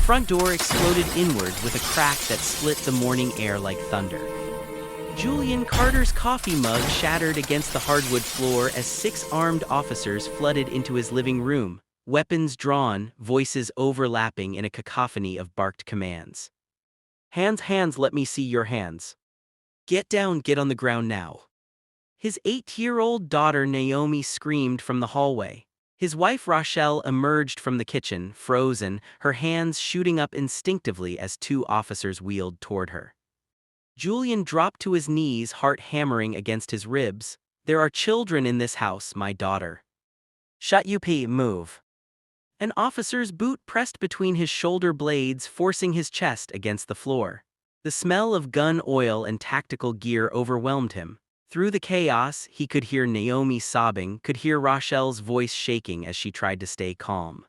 front door exploded inward with a crack that split the morning air like thunder. Julian Carter's coffee mug shattered against the hardwood floor as 6 armed officers flooded into his living room, weapons drawn, voices overlapping in a cacophony of barked commands. "Hands, hands, let me see your hands. Get down, get on the ground now." His 8-year-old daughter Naomi screamed from the hallway. His wife Rochelle emerged from the kitchen, frozen, her hands shooting up instinctively as 2 officers wheeled toward her. Julian dropped to his knees, heart hammering against his ribs. "There are children in this house, my daughter." "Shut up, move." An officer's boot pressed between his shoulder blades, forcing his chest against the floor. The smell of gun oil and tactical gear overwhelmed him. Through the chaos, he could hear Naomi sobbing, could hear Rochelle's voice shaking as she tried to stay calm.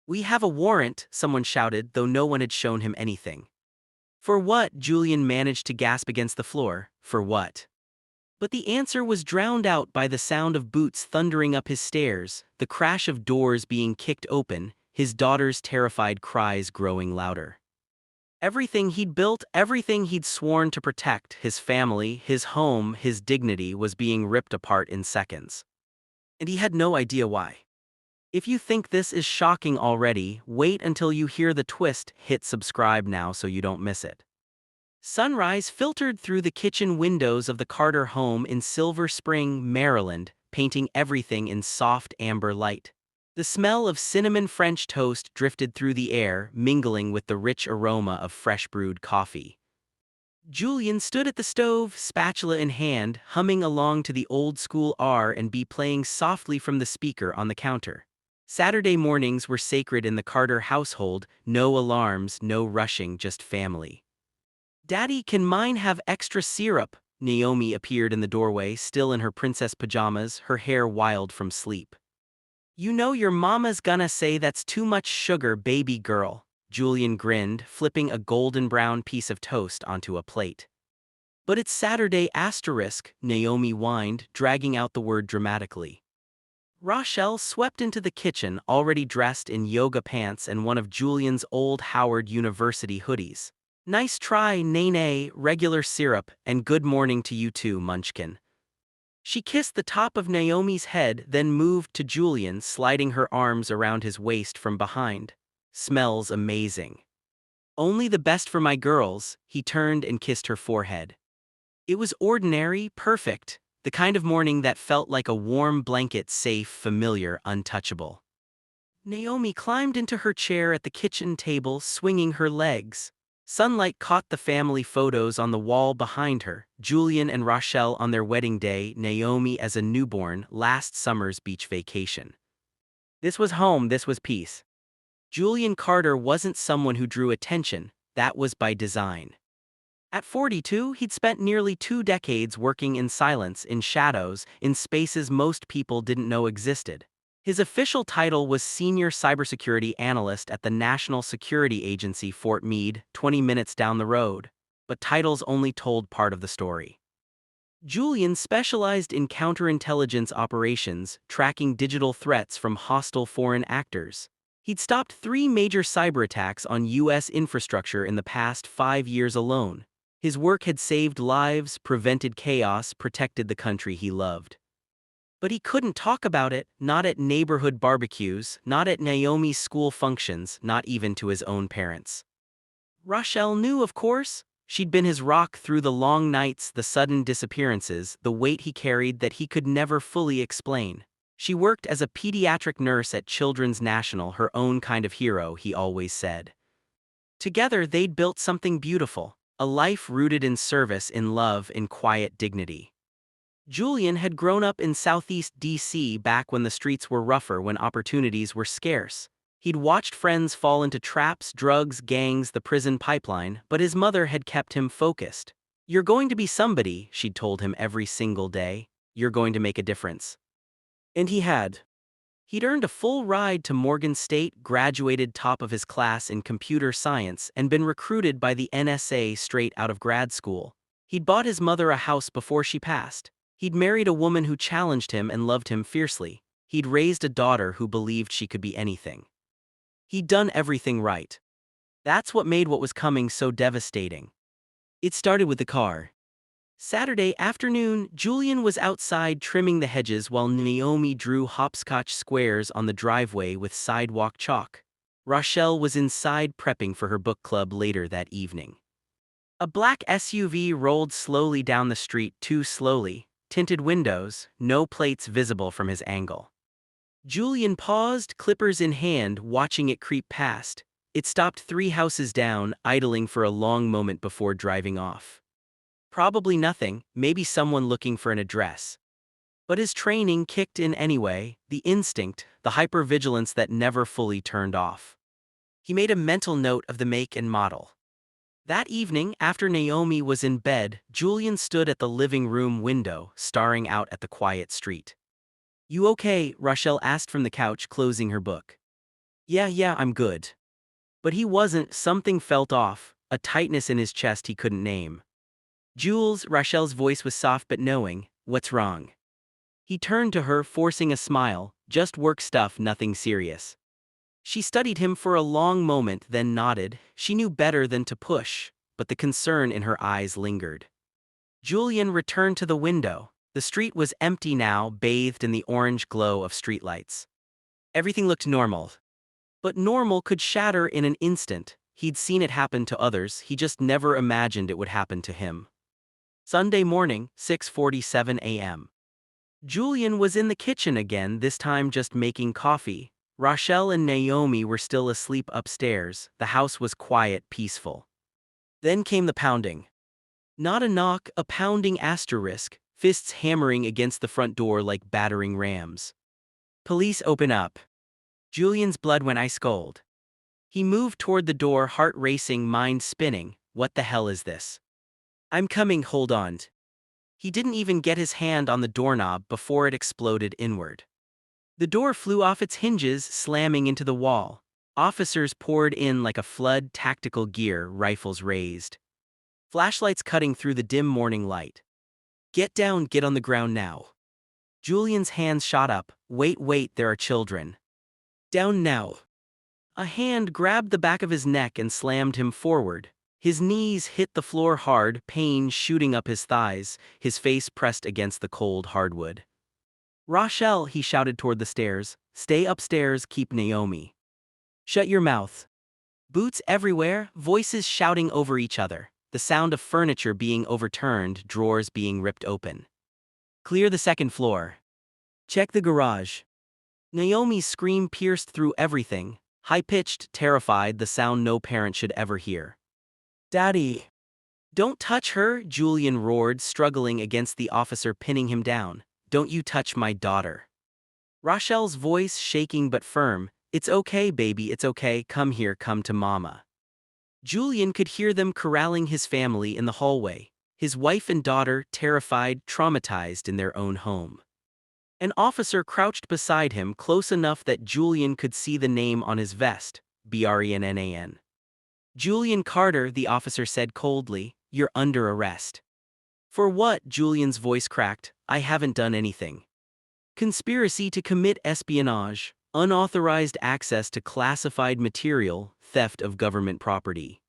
"We have a warrant," someone shouted, though no one had shown him anything. "For what?" Julian managed to gasp against the floor. "For what?" But the answer was drowned out by the sound of boots thundering up his stairs, the crash of doors being kicked open, his daughter's terrified cries growing louder. Everything he'd built, everything he'd sworn to protect, his family, his home, his dignity, was being ripped apart in seconds. And he had no idea why. If you think this is shocking already, wait until you hear the twist. Hit subscribe now so you don't miss it. Sunrise filtered through the kitchen windows of the Carter home in Silver Spring, Maryland, painting everything in soft amber light. The smell of cinnamon French toast drifted through the air, mingling with the rich aroma of fresh brewed coffee. Julian stood at the stove, spatula in hand, humming along to the old-school R&B playing softly from the speaker on the counter. Saturday mornings were sacred in the Carter household, no alarms, no rushing, just family. "Daddy, can mine have extra syrup?" Naomi appeared in the doorway, still in her princess pajamas, her hair wild from sleep. "You know your mama's gonna say that's too much sugar, baby girl." Julian grinned, flipping a golden brown piece of toast onto a plate. "But it's Saturday asterisk," Naomi whined, dragging out the word dramatically. Rochelle swept into the kitchen, already dressed in yoga pants and one of Julian's old Howard University hoodies. "Nice try, Nene, regular syrup, and good morning to you too, Munchkin." She kissed the top of Naomi's head, then moved to Julian, sliding her arms around his waist from behind. "Smells amazing." "Only the best for my girls." He turned and kissed her forehead. It was ordinary, perfect. The kind of morning that felt like a warm blanket, safe, familiar, untouchable. Naomi climbed into her chair at the kitchen table, swinging her legs. Sunlight caught the family photos on the wall behind her, Julian and Rochelle on their wedding day, Naomi as a newborn, last summer's beach vacation. This was home, this was peace. Julian Carter wasn't someone who drew attention, that was by design. At 42, he'd spent nearly 2 decades working in silence, in shadows, in spaces most people didn't know existed. His official title was Senior Cybersecurity Analyst at the National Security Agency, Fort Meade, 20 minutes down the road. But titles only told part of the story. Julian specialized in counterintelligence operations, tracking digital threats from hostile foreign actors. He'd stopped 3 major cyber attacks on U.S. infrastructure in the past 5 years alone. His work had saved lives, prevented chaos, protected the country he loved. But he couldn't talk about it, not at neighborhood barbecues, not at Naomi's school functions, not even to his own parents. Rochelle knew, of course. She'd been his rock through the long nights, the sudden disappearances, the weight he carried that he could never fully explain. She worked as a pediatric nurse at Children's National, her own kind of hero, he always said. Together they'd built something beautiful, a life rooted in service, in love, in quiet dignity. Julian had grown up in Southeast D.C. back when the streets were rougher, when opportunities were scarce. He'd watched friends fall into traps, drugs, gangs, the prison pipeline, but his mother had kept him focused. "You're going to be somebody," she'd told him every single day. "You're going to make a difference." And he had. He'd earned a full ride to Morgan State, graduated top of his class in computer science, and been recruited by the NSA straight out of grad school. He'd bought his mother a house before she passed. He'd married a woman who challenged him and loved him fiercely. He'd raised a daughter who believed she could be anything. He'd done everything right. That's what made what was coming so devastating. It started with the car. Saturday afternoon, Julian was outside trimming the hedges while Naomi drew hopscotch squares on the driveway with sidewalk chalk. Rochelle was inside prepping for her book club later that evening. A black SUV rolled slowly down the street, too slowly, tinted windows, no plates visible from his angle. Julian paused, clippers in hand, watching it creep past. It stopped 3 houses down, idling for a long moment before driving off. Probably nothing, maybe someone looking for an address. But his training kicked in anyway, the instinct, the hypervigilance that never fully turned off. He made a mental note of the make and model. That evening, after Naomi was in bed, Julian stood at the living room window, staring out at the quiet street. "You okay?" Rochelle asked from the couch, closing her book. Yeah, I'm good." But he wasn't. Something felt off, a tightness in his chest he couldn't name. "Jules," Rochelle's voice was soft but knowing, "what's wrong?" He turned to her, forcing a smile. "Just work stuff, nothing serious." She studied him for a long moment, then nodded. She knew better than to push, but the concern in her eyes lingered. Julian returned to the window. The street was empty now, bathed in the orange glow of streetlights. Everything looked normal. But normal could shatter in an instant. He'd seen it happen to others, he just never imagined it would happen to him. Sunday morning, 6:47 a.m. Julian was in the kitchen again, this time just making coffee. Rochelle and Naomi were still asleep upstairs. The house was quiet, peaceful. Then came the pounding. Not a knock, a pounding asterisk, fists hammering against the front door like battering rams. "Police, open up." Julian's blood went ice cold. He moved toward the door, heart racing, mind spinning. What the hell is this? "I'm coming, hold on." He didn't even get his hand on the doorknob before it exploded inward. The door flew off its hinges, slamming into the wall. Officers poured in like a flood, tactical gear, rifles raised. Flashlights cutting through the dim morning light. "Get down, get on the ground now." Julian's hands shot up. Wait, there are children." "Down now." A hand grabbed the back of his neck and slammed him forward. His knees hit the floor hard, pain shooting up his thighs, his face pressed against the cold hardwood. "Rochelle," he shouted toward the stairs. "Stay upstairs, keep Naomi." "Shut your mouth." Boots everywhere, voices shouting over each other, the sound of furniture being overturned, drawers being ripped open. "Clear the second floor." "Check the garage." Naomi's scream pierced through everything, high-pitched, terrified, the sound no parent should ever hear. "Daddy." "Don't touch her," Julian roared, struggling against the officer pinning him down. "Don't you touch my daughter." Rochelle's voice shaking but firm. "It's okay, baby, it's okay, come here, come to mama." Julian could hear them corralling his family in the hallway, his wife and daughter terrified, traumatized in their own home. An officer crouched beside him, close enough that Julian could see the name on his vest, Brennan. "Julian Carter," the officer said coldly, "you're under arrest." "For what?" Julian's voice cracked. "I haven't done anything." "Conspiracy to commit espionage, unauthorized access to classified material, theft of government property."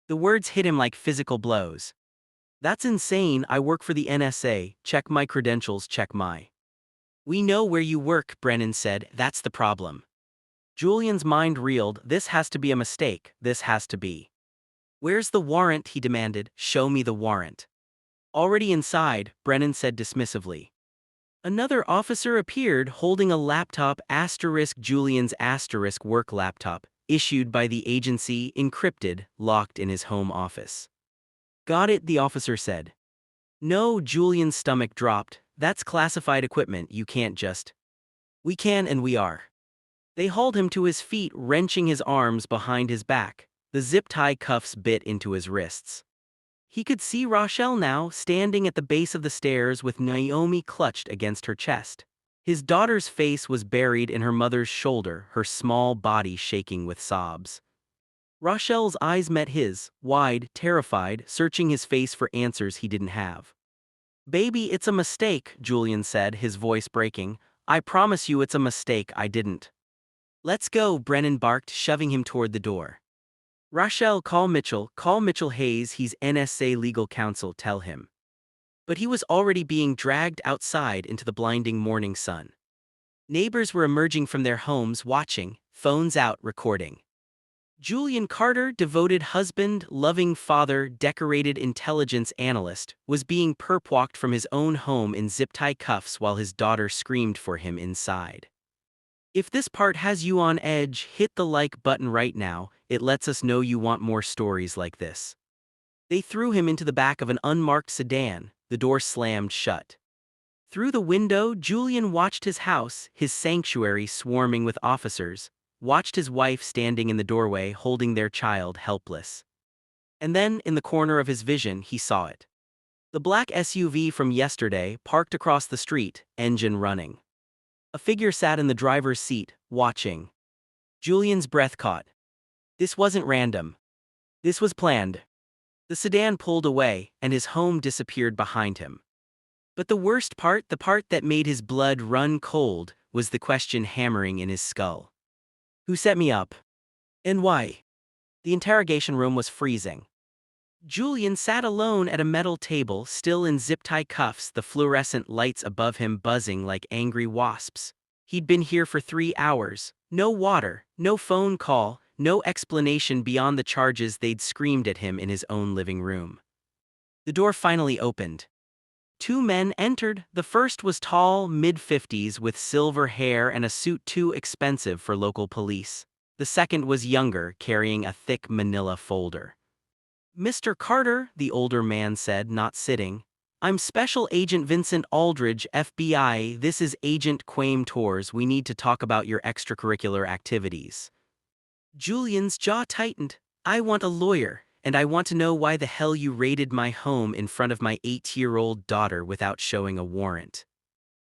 The words hit him like physical blows. "That's insane. I work for the NSA, check my credentials, check my—" "We know where you work," Brennan said, "that's the problem." Julian's mind reeled. This has to be a mistake, this has to be. "Where's the warrant?" he demanded. "Show me the warrant." "Already inside," Brennan said dismissively. Another officer appeared, holding a laptop, Julian's work laptop, issued by the agency, encrypted, locked in his home office. "Got it," the officer said. "No," Julian's stomach dropped. "That's classified equipment, you can't just—" "We can and we are." They hauled him to his feet, wrenching his arms behind his back. The zip-tie cuffs bit into his wrists. He could see Rochelle now, standing at the base of the stairs with Naomi clutched against her chest. His daughter's face was buried in her mother's shoulder, her small body shaking with sobs. Rochelle's eyes met his, wide, terrified, searching his face for answers he didn't have. "Baby, it's a mistake," Julian said, his voice breaking. "I promise you it's a mistake, I didn't." "Let's go," Brennan barked, shoving him toward the door. Rochelle, call Mitchell Hayes, he's NSA legal counsel, tell him. But he was already being dragged outside into the blinding morning sun. Neighbors were emerging from their homes watching, phones out, recording. Julian Carter, devoted husband, loving father, decorated intelligence analyst, was being perp-walked from his own home in zip-tie cuffs while his daughter screamed for him inside. If this part has you on edge, hit the like button right now. It lets us know you want more stories like this. They threw him into the back of an unmarked sedan, the door slammed shut. Through the window, Julian watched his house, his sanctuary swarming with officers, watched his wife standing in the doorway holding their child helpless. And then, in the corner of his vision, he saw it. The black SUV from yesterday parked across the street, engine running. A figure sat in the driver's seat, watching. Julian's breath caught. This wasn't random. This was planned. The sedan pulled away, and his home disappeared behind him. But the worst part, the part that made his blood run cold, was the question hammering in his skull. Who set me up? And why? The interrogation room was freezing. Julian sat alone at a metal table, still in zip-tie cuffs, the fluorescent lights above him buzzing like angry wasps. He'd been here for 3 hours. No water, no phone call, no explanation beyond the charges they'd screamed at him in his own living room. The door finally opened. 2 men entered. The first was tall, mid-50s, with silver hair and a suit too expensive for local police. The second was younger, carrying a thick manila folder. Mr. Carter, the older man said, not sitting. I'm Special Agent Vincent Aldridge, FBI. This is Agent Quame Torres. We need to talk about your extracurricular activities. Julian's jaw tightened. I want a lawyer, and I want to know why the hell you raided my home in front of my 8-year-old daughter without showing a warrant.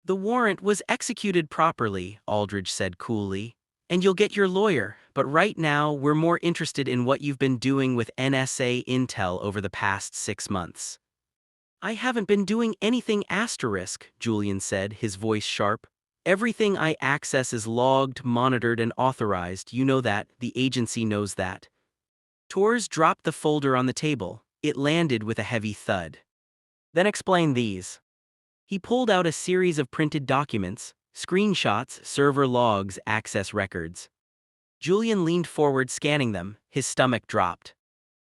The warrant was executed properly, Aldridge said coolly. And you'll get your lawyer, but right now we're more interested in what you've been doing with NSA intel over the past 6 months. I haven't been doing anything asterisk, Julian said, his voice sharp. Everything I access is logged, monitored, and authorized. You know that. The agency knows that. Torres dropped the folder on the table. It landed with a heavy thud. Then explain these. He pulled out a series of printed documents, screenshots, server logs, access records. Julian leaned forward, scanning them. His stomach dropped.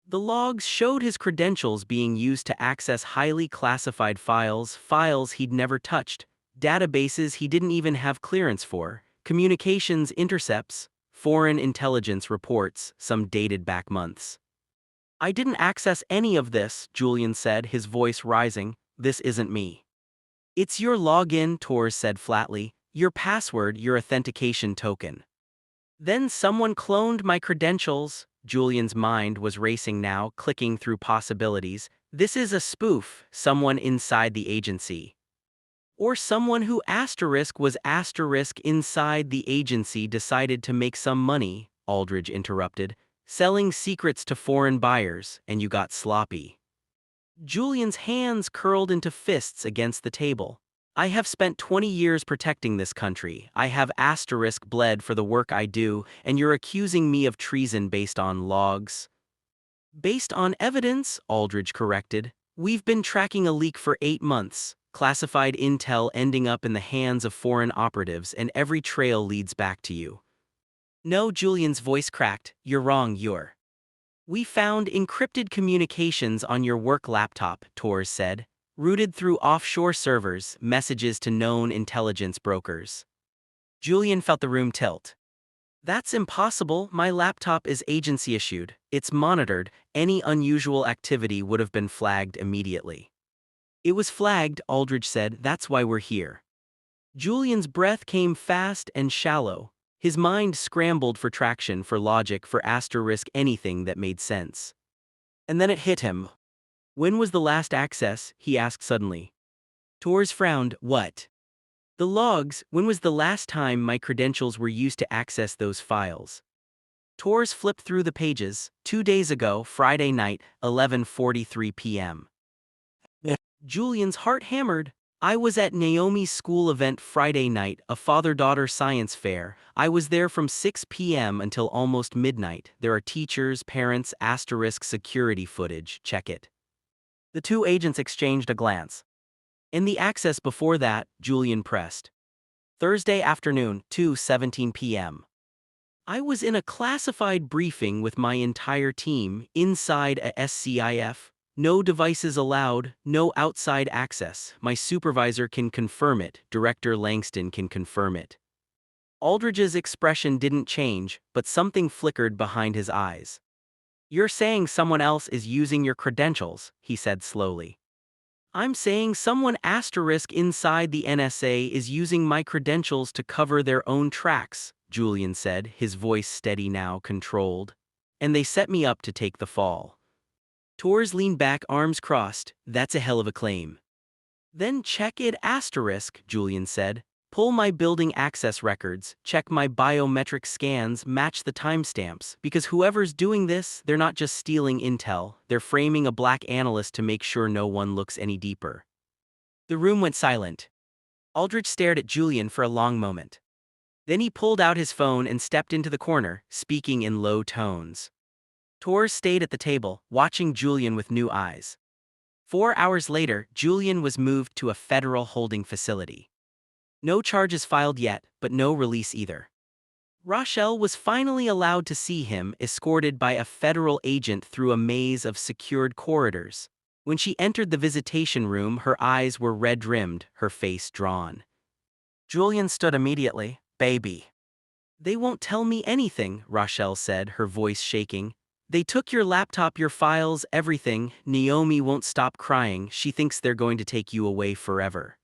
The logs showed his credentials being used to access highly classified files he'd never touched, databases he didn't even have clearance for, communications intercepts, foreign intelligence reports, some dated back months. I didn't access any of this, Julian said, his voice rising. This isn't me. It's your login, Torres said flatly, your password, your authentication token. Then someone cloned my credentials. Julian's mind was racing now, clicking through possibilities. This is a spoof, someone inside the agency. Or someone who was inside the agency decided to make some money, Aldridge interrupted, selling secrets to foreign buyers, and you got sloppy. Julian's hands curled into fists against the table. I have spent 20 years protecting this country. I have bled for the work I do, and you're accusing me of treason based on logs. Based on evidence, Aldridge corrected. We've been tracking a leak for 8 months, classified intel ending up in the hands of foreign operatives, and every trail leads back to you. No, Julian's voice cracked. You're wrong, We found encrypted communications on your work laptop, Torres said. Routed through offshore servers, messages to known intelligence brokers. Julian felt the room tilt. That's impossible. My laptop is agency issued. It's monitored. Any unusual activity would have been flagged immediately. It was flagged, Aldridge said. That's why we're here. Julian's breath came fast and shallow. His mind scrambled for traction, for logic, for anything that made sense. And then it hit him. When was the last access? He asked suddenly. Torres frowned. What? The logs. When was the last time my credentials were used to access those files? Torres flipped through the pages. 2 days ago, Friday night, 11:43 p.m. Julian's heart hammered. I was at Naomi's school event Friday night, a father-daughter science fair. I was there from 6 p.m. until almost midnight. There are teachers, parents, asterisk security footage, check it. The two agents exchanged a glance. In the access before that, Julian pressed. Thursday afternoon, 2:17 p.m. I was in a classified briefing with my entire team, inside a SCIF. No devices allowed, no outside access. My supervisor can confirm it, Director Langston can confirm it. Aldridge's expression didn't change, but something flickered behind his eyes. You're saying someone else is using your credentials, he said slowly. I'm saying someone asterisk inside the NSA is using my credentials to cover their own tracks, Julian said, his voice steady now, controlled. And they set me up to take the fall. Torres leaned back, arms crossed. That's a hell of a claim. Then check it asterisk, Julian said. Pull my building access records, check my biometric scans, match the timestamps, because whoever's doing this, they're not just stealing intel, they're framing a black analyst to make sure no one looks any deeper. The room went silent. Aldridge stared at Julian for a long moment. Then he pulled out his phone and stepped into the corner, speaking in low tones. Torres stayed at the table, watching Julian with new eyes. 4 hours later, Julian was moved to a federal holding facility. No charges filed yet, but no release either. Rochelle was finally allowed to see him, escorted by a federal agent through a maze of secured corridors. When she entered the visitation room, her eyes were red-rimmed, her face drawn. Julian stood immediately. Baby. They won't tell me anything, Rochelle said, her voice shaking. They took your laptop, your files, everything. Naomi won't stop crying. She thinks they're going to take you away forever.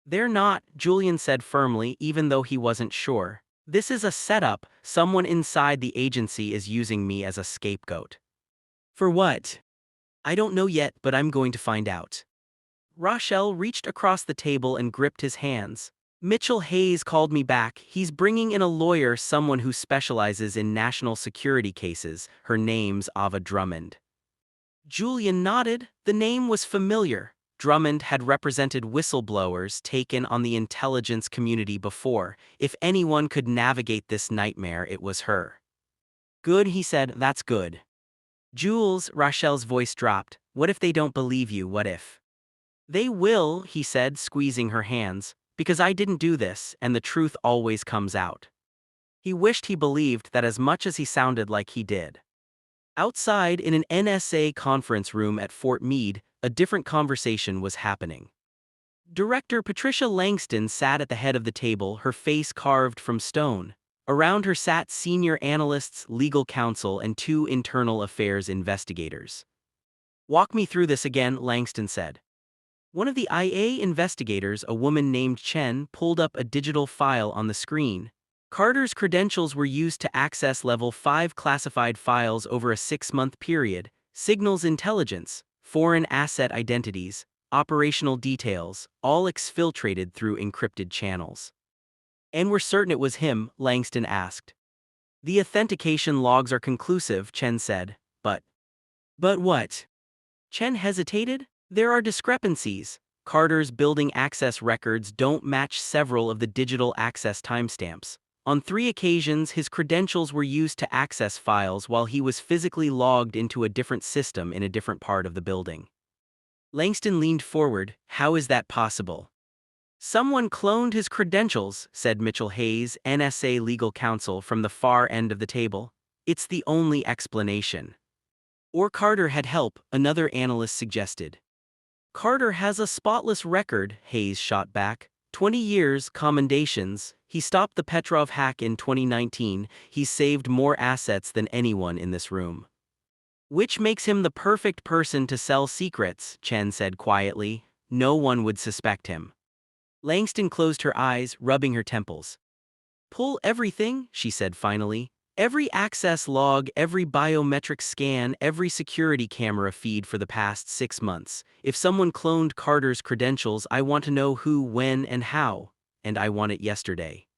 They're not, Julian said firmly, even though he wasn't sure. This is a setup. Someone inside the agency is using me as a scapegoat. For what? I don't know yet, but I'm going to find out. Rochelle reached across the table and gripped his hands. Mitchell Hayes called me back. He's bringing in a lawyer, someone who specializes in national security cases. Her name's Ava Drummond. Julian nodded. The name was familiar. Drummond had represented whistleblowers taken on the intelligence community before. If anyone could navigate this nightmare, it was her. Good, he said, that's good. Jules, Rochelle's voice dropped. What if they don't believe you, what if? They will, he said, squeezing her hands. Because I didn't do this, and the truth always comes out. He wished he believed that as much as he sounded like he did. Outside, in an NSA conference room at Fort Meade, a different conversation was happening. Director Patricia Langston sat at the head of the table, her face carved from stone. Around her sat senior analysts, legal counsel, and 2 internal affairs investigators. Walk me through this again, Langston said. One of the IA investigators, a woman named Chen, pulled up a digital file on the screen. Carter's credentials were used to access Level 5 classified files over a 6-month period, signals intelligence, foreign asset identities, operational details, all exfiltrated through encrypted channels. And we're certain it was him, Langston asked. The authentication logs are conclusive, Chen said. But what? Chen hesitated. There are discrepancies. Carter's building access records don't match several of the digital access timestamps. On 3 occasions, his credentials were used to access files while he was physically logged into a different system in a different part of the building. Langston leaned forward. How is that possible? Someone cloned his credentials, said Mitchell Hayes, NSA legal counsel from the far end of the table. It's the only explanation. Or Carter had help, another analyst suggested. Carter has a spotless record, Hayes shot back. 20 years, commendations. He stopped the Petrov hack in 2019. He's saved more assets than anyone in this room. Which makes him the perfect person to sell secrets, Chen said quietly. No one would suspect him. Langston closed her eyes, rubbing her temples. Pull everything, she said finally. Every access log, every biometric scan, every security camera feed for the past 6 months. If someone cloned Carter's credentials, I want to know who, when, and how. And I want it yesterday.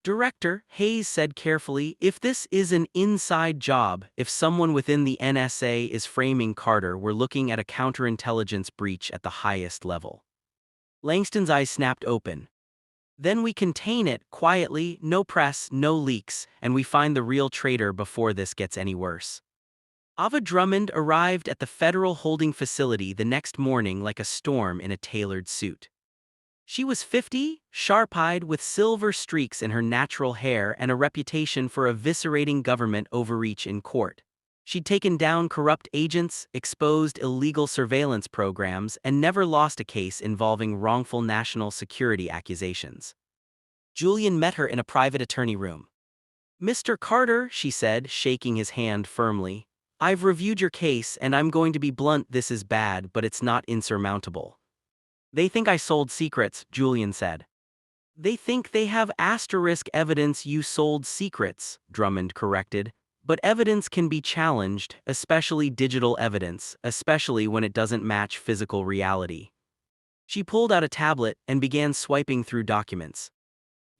Director, Hayes said carefully, if this is an inside job, if someone within the NSA is framing Carter, we're looking at a counterintelligence breach at the highest level. Langston's eyes snapped open. Then we contain it, quietly, no press, no leaks, and we find the real traitor before this gets any worse. Ava Drummond arrived at the federal holding facility the next morning like a storm in a tailored suit. She was 50, sharp-eyed with silver streaks in her natural hair and a reputation for eviscerating government overreach in court. She'd taken down corrupt agents, exposed illegal surveillance programs, and never lost a case involving wrongful national security accusations. Julian met her in a private attorney room. "Mr. Carter," she said, shaking his hand firmly, "I've reviewed your case and I'm going to be blunt, this is bad, but it's not insurmountable." "They think I sold secrets," Julian said. "They think they have asterisk evidence you sold secrets," Drummond corrected. "But evidence can be challenged, especially digital evidence, especially when it doesn't match physical reality." She pulled out a tablet and began swiping through documents.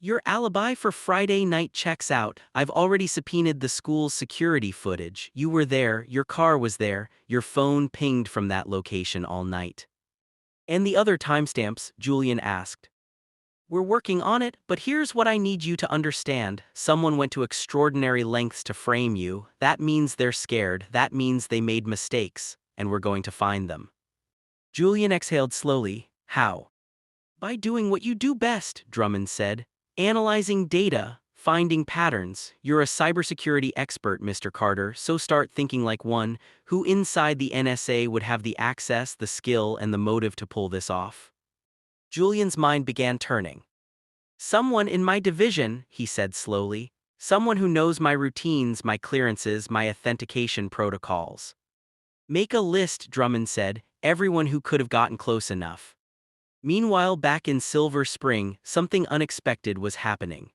"Your alibi for Friday night checks out. I've already subpoenaed the school's security footage. You were there, your car was there, your phone pinged from that location all night." "And the other timestamps?" Julian asked. "We're working on it, but here's what I need you to understand. Someone went to extraordinary lengths to frame you. That means they're scared, that means they made mistakes, and we're going to find them." Julian exhaled slowly. "How?" "By doing what you do best," Drummond said. "Analyzing data, finding patterns. You're a cybersecurity expert, Mr. Carter, so start thinking like one. Who inside the NSA would have the access, the skill, and the motive to pull this off?" Julian's mind began turning. "Someone in my division," he said slowly. "Someone who knows my routines, my clearances, my authentication protocols." "Make a list," Drummond said, "everyone who could have gotten close enough." Meanwhile, back in Silver Spring, something unexpected was happening.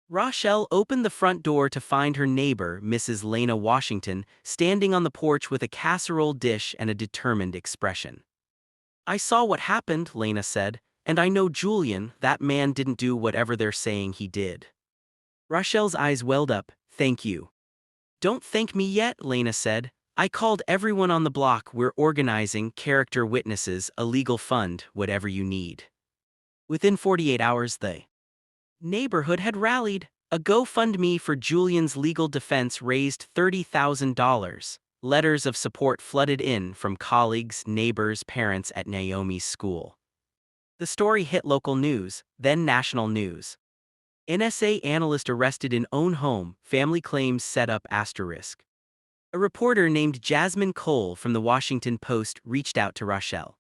Rochelle opened the front door to find her neighbor, Mrs. Lena Washington, standing on the porch with a casserole dish and a determined expression. "I saw what happened," Lena said, "and I know Julian, that man didn't do whatever they're saying he did." Rochelle's eyes welled up. "Thank you." "Don't thank me yet," Lena said. "I called everyone on the block. We're organizing, character witnesses, a legal fund, whatever you need." Within 48 hours, the neighborhood had rallied. A GoFundMe for Julian's legal defense raised $30,000. Letters of support flooded in from colleagues, neighbors, parents at Naomi's school. The story hit local news, then national news. NSA analyst arrested in own home, family claims set up asterisk. A reporter named Jasmine Cole from the Washington Post reached out to Rochelle.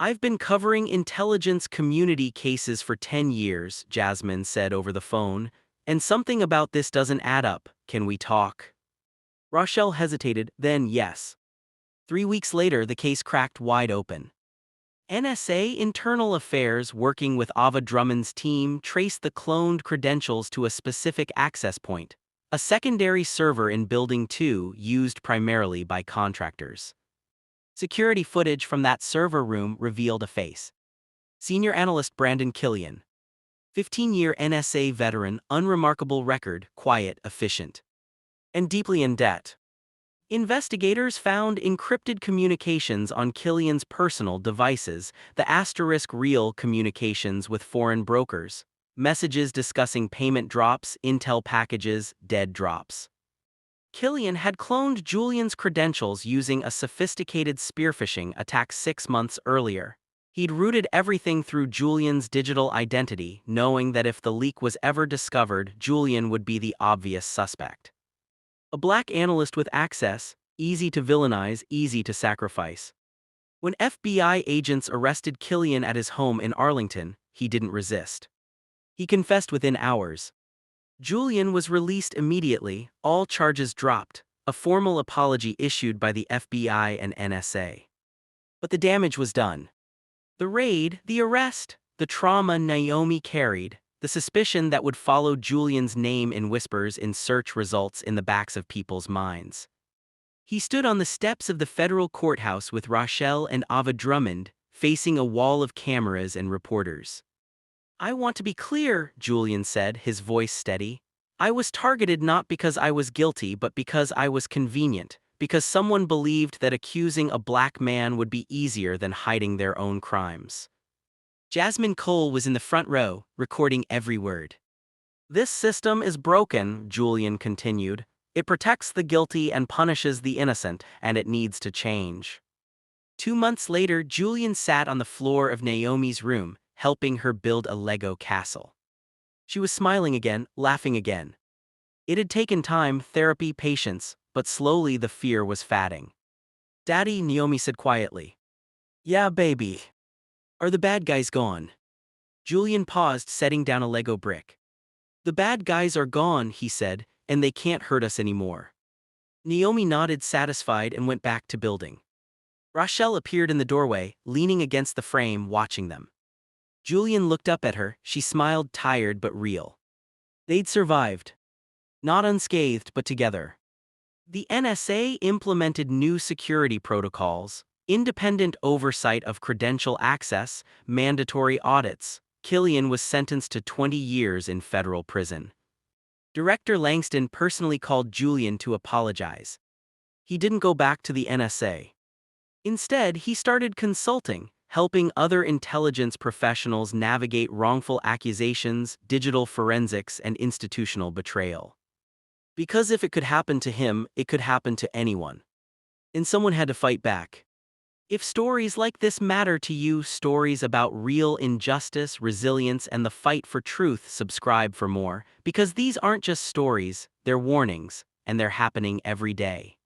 "I've been covering intelligence community cases for 10 years, Jasmine said over the phone, "and something about this doesn't add up. Can we talk?" Rochelle hesitated, then yes. 3 weeks later, the case cracked wide open. NSA Internal Affairs, working with Ava Drummond's team, traced the cloned credentials to a specific access point, a secondary server in Building 2 used primarily by contractors. Security footage from that server room revealed a face. Senior analyst Brandon Killian. 15-year NSA veteran, unremarkable record, quiet, efficient, and deeply in debt. Investigators found encrypted communications on Killian's personal devices, the asterisk real communications with foreign brokers, messages discussing payment drops, intel packages, dead drops. Killian had cloned Julian's credentials using a sophisticated spearphishing attack 6 months earlier. He'd routed everything through Julian's digital identity, knowing that if the leak was ever discovered, Julian would be the obvious suspect. A black analyst with access, easy to villainize, easy to sacrifice. When FBI agents arrested Killian at his home in Arlington, he didn't resist. He confessed within hours. Julian was released immediately, all charges dropped, a formal apology issued by the FBI and NSA. But the damage was done. The raid, the arrest, the trauma Naomi carried, the suspicion that would follow Julian's name in whispers in search results in the backs of people's minds. He stood on the steps of the federal courthouse with Rochelle and Ava Drummond, facing a wall of cameras and reporters. "I want to be clear," Julian said, his voice steady. "I was targeted not because I was guilty but because I was convenient, because someone believed that accusing a black man would be easier than hiding their own crimes." Jasmine Cole was in the front row, recording every word. "This system is broken," Julian continued. "It protects the guilty and punishes the innocent, and it needs to change." 2 months later, Julian sat on the floor of Naomi's room, helping her build a Lego castle. She was smiling again, laughing again. It had taken time, therapy, patience, but slowly the fear was fading. "Daddy," Naomi said quietly. "Yeah, baby." "Are the bad guys gone?" Julian paused, setting down a Lego brick. "The bad guys are gone," he said, "and they can't hurt us anymore." Naomi nodded, satisfied, and went back to building. Rochelle appeared in the doorway, leaning against the frame, watching them. Julian looked up at her. She smiled, tired but real. They'd survived. Not unscathed, but together. The NSA implemented new security protocols, independent oversight of credential access, mandatory audits. Killian was sentenced to 20 years in federal prison. Director Langston personally called Julian to apologize. He didn't go back to the NSA. Instead, he started consulting, helping other intelligence professionals navigate wrongful accusations, digital forensics, and institutional betrayal. Because if it could happen to him, it could happen to anyone. And someone had to fight back. If stories like this matter to you, stories about real injustice, resilience, and the fight for truth, subscribe for more, because these aren't just stories, they're warnings, and they're happening every day.